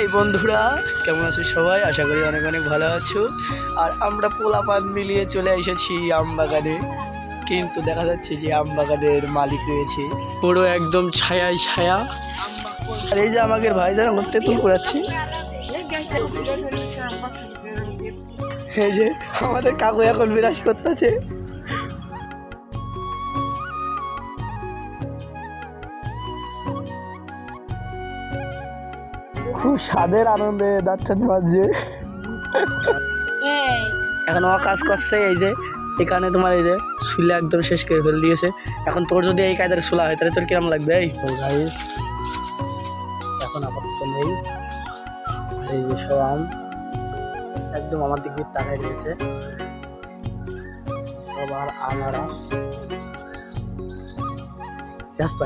High বন্ধুরা, কেমন আছো সবাই? আশা করি অনেক অনেক ভালো আছো। আর আমরা পোলাপান মিলিয়ে চলে এসেছি আমবাগানে, কিন্তু দেখা যাচ্ছে যে আমবাগানের মালিক রয়েছে পুরো একদম ছায়ায় ছায়া। আর এই যে আমাদের ভাই যারা তেঁতুল কুড়াচ্ছি, এই যে আমাদের কাকু এখন বিরাজ করতেছে। খুব স্বাদের আনন্দে যাচ্ছেন মাঝে। এখন ও কাজ করছে, এই যে এখানে তোমার এই যে শুলে একদম শেষ করে ফেলে দিয়েছে। এখন তোর যদি এই কায়দার শুলা হয় তাহলে তোর কিরম লাগবে? এখন আপাতত নেই। আর এই যে সব আম একদম আমার দিক দিয়ে তাকায় দিয়েছে সব। আর আমরা ব্যস্ত।